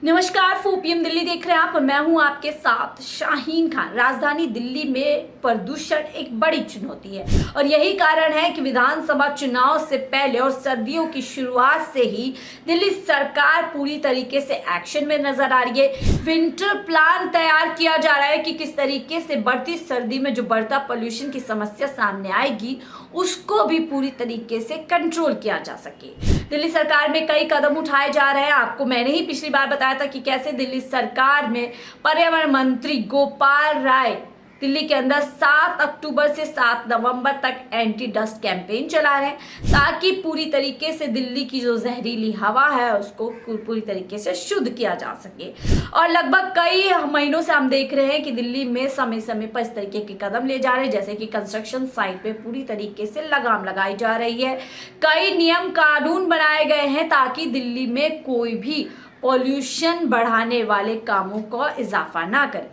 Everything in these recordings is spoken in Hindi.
नमस्कार, फोपीएम दिल्ली देख रहे हैं आप और मैं हूं आपके साथ शाहीन खान। राजधानी दिल्ली में प्रदूषण एक बड़ी चुनौती है और यही कारण है कि विधानसभा चुनाव से पहले और सर्दियों की शुरुआत से ही दिल्ली सरकार पूरी तरीके से एक्शन में नजर आ रही है। विंटर प्लान तैयार किया जा रहा है कि किस तरीके से बढ़ती सर्दी में जो बढ़ता पोल्यूशन की समस्या सामने आएगी उसको भी पूरी तरीके से कंट्रोल किया जा सके। दिल्ली सरकार में कई कदम उठाए जा रहे हैं। आपको मैंने ही पिछली बार बताया था कि कैसे दिल्ली सरकार में पर्यावरण मंत्री गोपाल राय दिल्ली के अंदर 7 अक्टूबर से 7 नवंबर तक एंटी डस्ट कैंपेन चला रहे हैं ताकि पूरी तरीके से दिल्ली की जो जहरीली हवा है उसको पूरी तरीके से शुद्ध किया जा सके। और लगभग कई महीनों से हम देख रहे हैं कि दिल्ली में समय समय पर इस तरीके के कदम ले जा रहे हैं, जैसे कि कंस्ट्रक्शन साइट पे पूरी तरीके से लगाम लगाई जा रही है। कई नियम कानून बनाए गए हैं ताकि दिल्ली में कोई भी पॉल्यूशन बढ़ाने वाले कामों को इजाफा ना करे।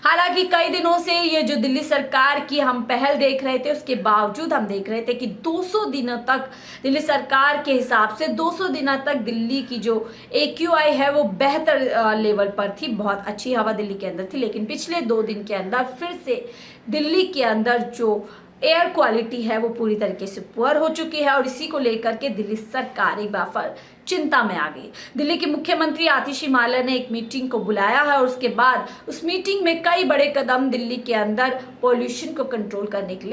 हालांकि कई दिनों से ये जो दिल्ली सरकार की हम पहल देख रहे थे उसके बावजूद हम देख रहे थे कि 200 दिनों तक दिल्ली सरकार के हिसाब से 200 दिनों तक दिल्ली की जो AQI है वो बेहतर लेवल पर थी, बहुत अच्छी हवा दिल्ली के अंदर थी। लेकिन पिछले 2 दिन के अंदर फिर से दिल्ली के अंदर जो एयर क्वालिटी है वो पूरी तरीके से पुअर हो चुकी है और इसी को लेकर के दिल्ली सरकार एक बार फिर चिंता में आ गई। दिल्ली के मुख्यमंत्री आतिशी मार्लेना ने एक मीटिंग को बुलाया है और उसके बाद उस मीटिंग में कई बड़े कदम दिल्ली के अंदर पॉल्यूशन को कंट्रोल करने के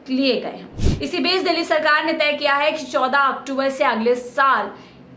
लिए गए हैं। इसी बीच दिल्ली सरकार ने तय किया है कि 14 अक्टूबर से अगले साल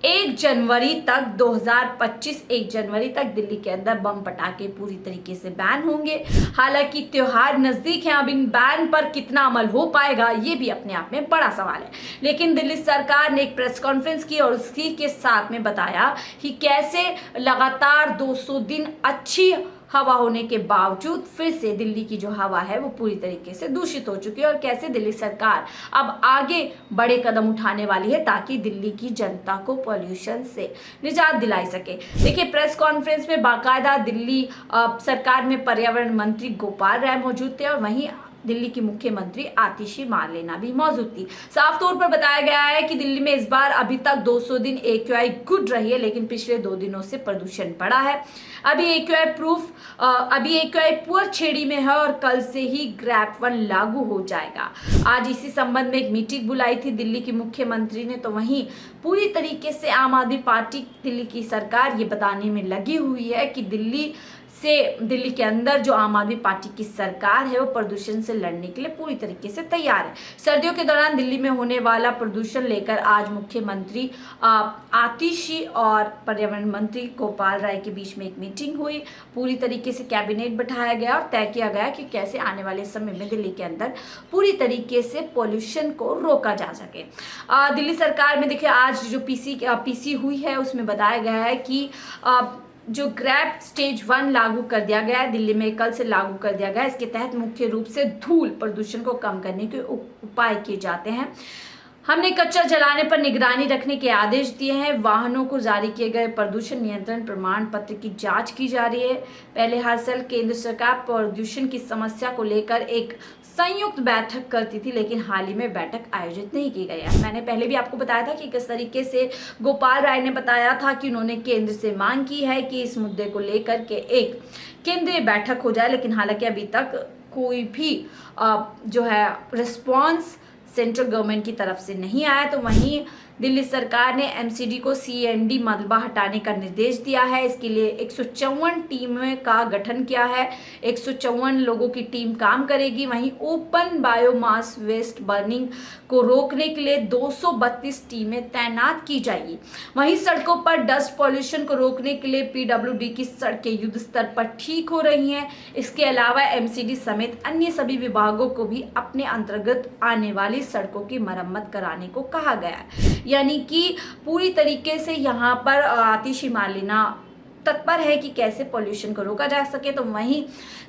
1 जनवरी तक 2025 1 जनवरी तक दिल्ली के अंदर बम पटाखे पूरी तरीके से बैन होंगे। हालांकि त्योहार नजदीक है, अब इन बैन पर कितना अमल हो पाएगा ये भी अपने आप में बड़ा सवाल है। लेकिन दिल्ली सरकार ने एक प्रेस कॉन्फ्रेंस की और उसी के साथ में बताया कि कैसे लगातार 200 दिन अच्छी हवा होने के बावजूद फिर से दिल्ली की जो हवा है वो पूरी तरीके से दूषित हो चुकी है और कैसे दिल्ली सरकार अब आगे बड़े कदम उठाने वाली है ताकि दिल्ली की जनता को पॉल्यूशन से निजात दिलाई सके। देखिए, प्रेस कॉन्फ्रेंस में बाकायदा दिल्ली सरकार में पर्यावरण मंत्री गोपाल राय मौजूद थे और वहीं दिल्ली की मुख्यमंत्री आतिशी मार्लेना भी मौजूद थी। साफ तौर पर बताया गया है कि दिल्ली में इस बार अभी तक 200 दिन AQI गुड रही है, लेकिन पिछले 2 दिनों से प्रदूषण बढ़ा है। अभी AQI पुअर श्रेणी में है और कल से ही ग्रैप 1 लागू हो जाएगा। आज इसी संबंध में एक मीटिंग बुलाई थी दिल्ली की मुख्यमंत्री ने, तो वहीं पूरी तरीके से आम आदमी पार्टी दिल्ली की सरकार ये बताने में लगी हुई है कि दिल्ली के अंदर जो आम आदमी पार्टी की सरकार है वो प्रदूषण से लड़ने के लिए पूरी तरीके से तैयार है। सर्दियों के दौरान दिल्ली में होने वाला प्रदूषण लेकर आज मुख्यमंत्री आतिशी और पर्यावरण मंत्री गोपाल राय के बीच में एक मीटिंग हुई। पूरी तरीके से कैबिनेट बैठाया गया और तय किया गया कि कैसे आने वाले समय में दिल्ली के अंदर पूरी तरीके से पॉल्यूशन को रोका जा सके। दिल्ली सरकार में देखिए, आज जो पीसी हुई है उसमें बताया गया है कि जो ग्रैप स्टेज 1 लागू कर दिया गया है दिल्ली में, कल से लागू कर दिया गया है। इसके तहत मुख्य रूप से धूल प्रदूषण को कम करने के उपाय किए जाते हैं। हमने कचरा जलाने पर निगरानी रखने के आदेश दिए हैं। वाहनों को जारी किए गए प्रदूषण नियंत्रण प्रमाण पत्र की जांच की जा रही है। पहले हर साल केंद्र सरकार प्रदूषण की समस्या को लेकर एक संयुक्त बैठक करती थी, लेकिन हाल ही में बैठक आयोजित नहीं की गई है। मैंने पहले भी आपको बताया था कि किस तरीके से गोपाल राय ने बताया था कि उन्होंने केंद्र से मांग की है कि इस मुद्दे को लेकर के एक केंद्रीय बैठक हो जाए, लेकिन हालांकि अभी तक कोई भी जो है रिस्पॉन्स सेंट्रल गवर्नमेंट की तरफ से नहीं आया। तो वहीं दिल्ली सरकार ने MCD को CND मलबा हटाने का निर्देश दिया है। इसके लिए 154 टीमों का गठन किया है। 154 लोगों की टीम काम करेगी। वहीं ओपन बायोमास वेस्ट बर्निंग को रोकने के लिए 232 टीमें तैनात की जाएगी। वहीं सड़कों पर डस्ट पॉल्यूशन को रोकने के लिए PWD की सड़कें युद्ध स्तर पर ठीक हो रही हैं। इसके अलावा MCD समेत अन्य सभी विभागों को भी अपने अंतर्गत आने वाली सड़कों की मरम्मत कराने को कहा गया है। यानी कि पूरी तरीके से यहाँ पर आतिशी मार्लेना तत्पर है कि कैसे पॉल्यूशन को रोका जा सके। तो वहीं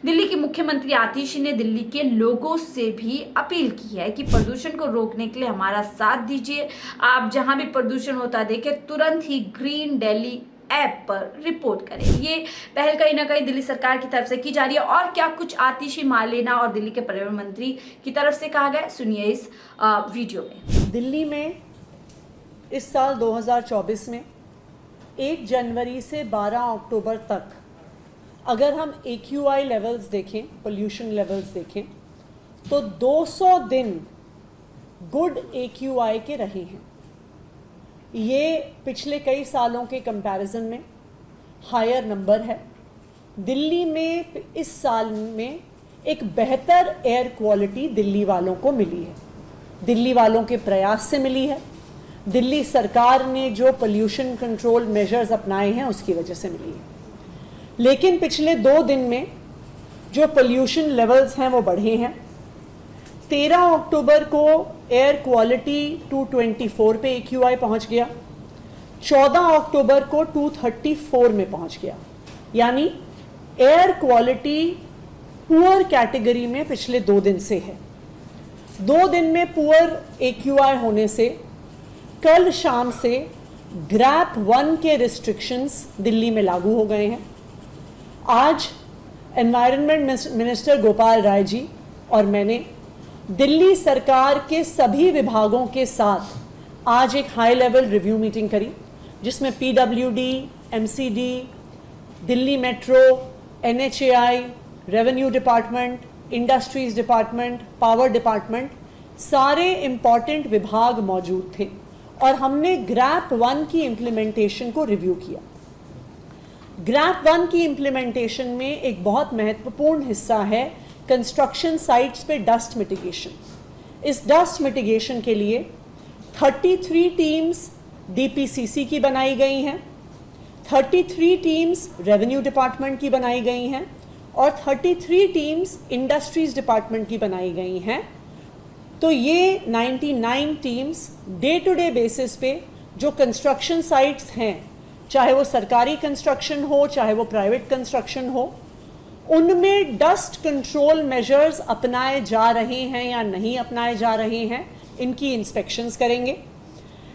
दिल्ली की मुख्यमंत्री आतिशी ने दिल्ली के लोगों से भी अपील की है कि प्रदूषण को रोकने के लिए हमारा साथ दीजिए। आप जहां भी प्रदूषण होता देखें तुरंत ही ग्रीन दिल्ली ऐप पर रिपोर्ट करें। ये पहल कहीं ना कहीं दिल्ली सरकार की तरफ से की जा रही है। और क्या कुछ आतिशी मार्लेना और दिल्ली के पर्यावरण मंत्री की तरफ से कहा गया, सुनिए इस वीडियो में। दिल्ली में इस साल 2024 में 1 जनवरी से 12 अक्टूबर तक अगर हम AQI लेवल्स देखें, पोल्यूशन लेवल्स देखें, तो 200 दिन गुड AQI के रहे हैं। ये पिछले कई सालों के कंपैरिजन में हायर नंबर है। दिल्ली में इस साल में एक बेहतर एयर क्वालिटी दिल्ली वालों को मिली है, दिल्ली वालों के प्रयास से मिली है, दिल्ली सरकार ने जो पोल्यूशन कंट्रोल मेजर्स अपनाए हैं उसकी वजह से मिली है। लेकिन पिछले 2 दिन में जो पोल्यूशन लेवल्स हैं वो बढ़े हैं। 13 अक्टूबर को एयर क्वालिटी 224 पे AQI पहुंच गया, 14 अक्टूबर को 234 में पहुंच गया, यानी एयर क्वालिटी पुअर कैटेगरी में पिछले 2 दिन से है। 2 दिन में पुअर AQI होने से कल शाम से ग्रैप 1 के रिस्ट्रिक्शंस दिल्ली में लागू हो गए हैं। आज एनवायरनमेंट मिनिस्टर गोपाल राय जी और मैंने दिल्ली सरकार के सभी विभागों के साथ आज एक हाई लेवल रिव्यू मीटिंग करी, जिसमें PWD, MCD, Delhi metro, NHAI, revenue department, industries department, power department, सारे इम्पॉर्टेंट विभाग मौजूद थे और हमने ग्रैप 1 की इम्प्लीमेंटेशन को रिव्यू किया। ग्रैप 1 की इम्प्लीमेंटेशन में एक बहुत महत्वपूर्ण हिस्सा है कंस्ट्रक्शन साइट्स पे डस्ट मिटिगेशन। इस डस्ट मिटिगेशन के लिए 33 टीम्स DPCC की बनाई गई हैं, 33 टीम्स रेवेन्यू डिपार्टमेंट की बनाई गई हैं और 33 टीम्स इंडस्ट्रीज डिपार्टमेंट की बनाई गई हैं। तो ये 99 teams day to day basis पे जो कंस्ट्रक्शन साइट्स हैं, चाहे वो सरकारी कंस्ट्रक्शन हो चाहे वो प्राइवेट कंस्ट्रक्शन हो, उनमें डस्ट कंट्रोल मेजर्स अपनाए जा रहे हैं या नहीं अपनाए जा रहे हैं, इनकी इंस्पेक्शंस करेंगे।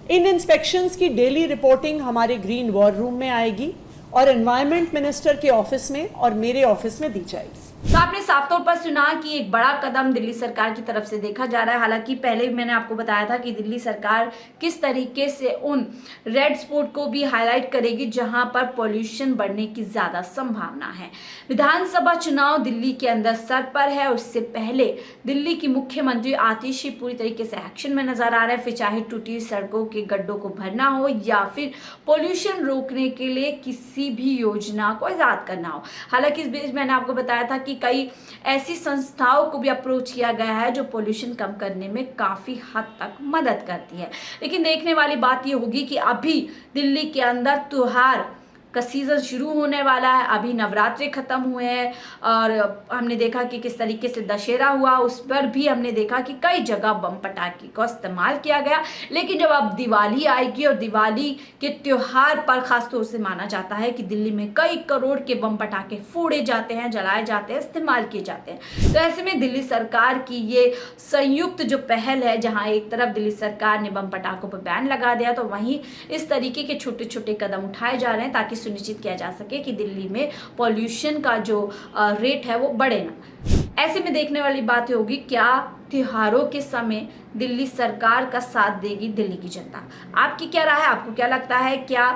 इन इंस्पेक्शंस की डेली रिपोर्टिंग हमारे ग्रीन वॉर रूम में आएगी और एनवायरनमेंट मिनिस्टर के ऑफिस में और मेरे ऑफिस में दी जाएगी। तो आपने साफ तौर पर सुना कि एक बड़ा कदम दिल्ली सरकार की तरफ से देखा जा रहा है। हालांकि पहले भी मैंने आपको बताया था कि दिल्ली सरकार किस तरीके से उन रेड स्पॉट को भी हाईलाइट करेगी जहां पर पॉल्यूशन बढ़ने की ज्यादा संभावना है। विधानसभा चुनाव दिल्ली के अंदर सर पर है और इससे पहले दिल्ली की मुख्यमंत्री आतिशी पूरी तरीके से एक्शन में नजर आ रहे हैं, फिर चाहे टूटी सड़कों के गड्ढों को भरना हो या फिर पॉल्यूशन रोकने के लिए किसी भी योजना को ईजाद करना हो। हालांकि इस बीच मैंने आपको बताया था कि कई ऐसी संस्थाओं को भी अप्रोच किया गया है जो पॉल्यूशन कम करने में काफी हद तक मदद करती है। लेकिन देखने वाली बात यह होगी कि अभी दिल्ली के अंदर त्योहार का सीजन शुरू होने वाला है। अभी नवरात्रि खत्म हुए हैं और हमने देखा कि किस तरीके से दशहरा हुआ, उस पर भी हमने देखा कि कई जगह बम पटाखे का इस्तेमाल किया गया। लेकिन जब अब दिवाली आएगी और दिवाली के त्योहार पर खासतौर से माना जाता है कि दिल्ली में कई करोड़ के बम पटाखे फोड़े जाते हैं, जलाए जाते हैं, इस्तेमाल किए जाते हैं। तो ऐसे में दिल्ली सरकार की ये संयुक्त जो पहल है, जहाँ एक तरफ दिल्ली सरकार ने बम पटाखों पर बैन लगा दिया, तो वहीं इस तरीके के छोटे छोटे कदम उठाए जा रहे हैं ताकि सुनिश्चित किया जा सके कि दिल्ली में पॉल्यूशन का जो रेट है वो बढ़े ना। ऐसे में देखने वाली बात होगी क्या त्योहारों के समय दिल्ली सरकार का साथ देगी दिल्ली की जनता। आपकी क्या राय है? आपको क्या लगता है, क्या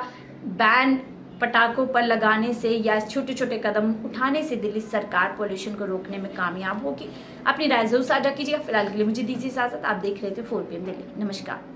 बैन पटाखों पर लगाने से या छोटे छोटे कदम उठाने से दिल्ली सरकार पॉल्यूशन को रोकने में कामयाब होगी? अपनी राय जरूर साझा कीजिएगा। फिलहाल के लिए मुझे दीजिए इजाजत। आप देख रहे थे 4 PM दिल्ली। नमस्कार।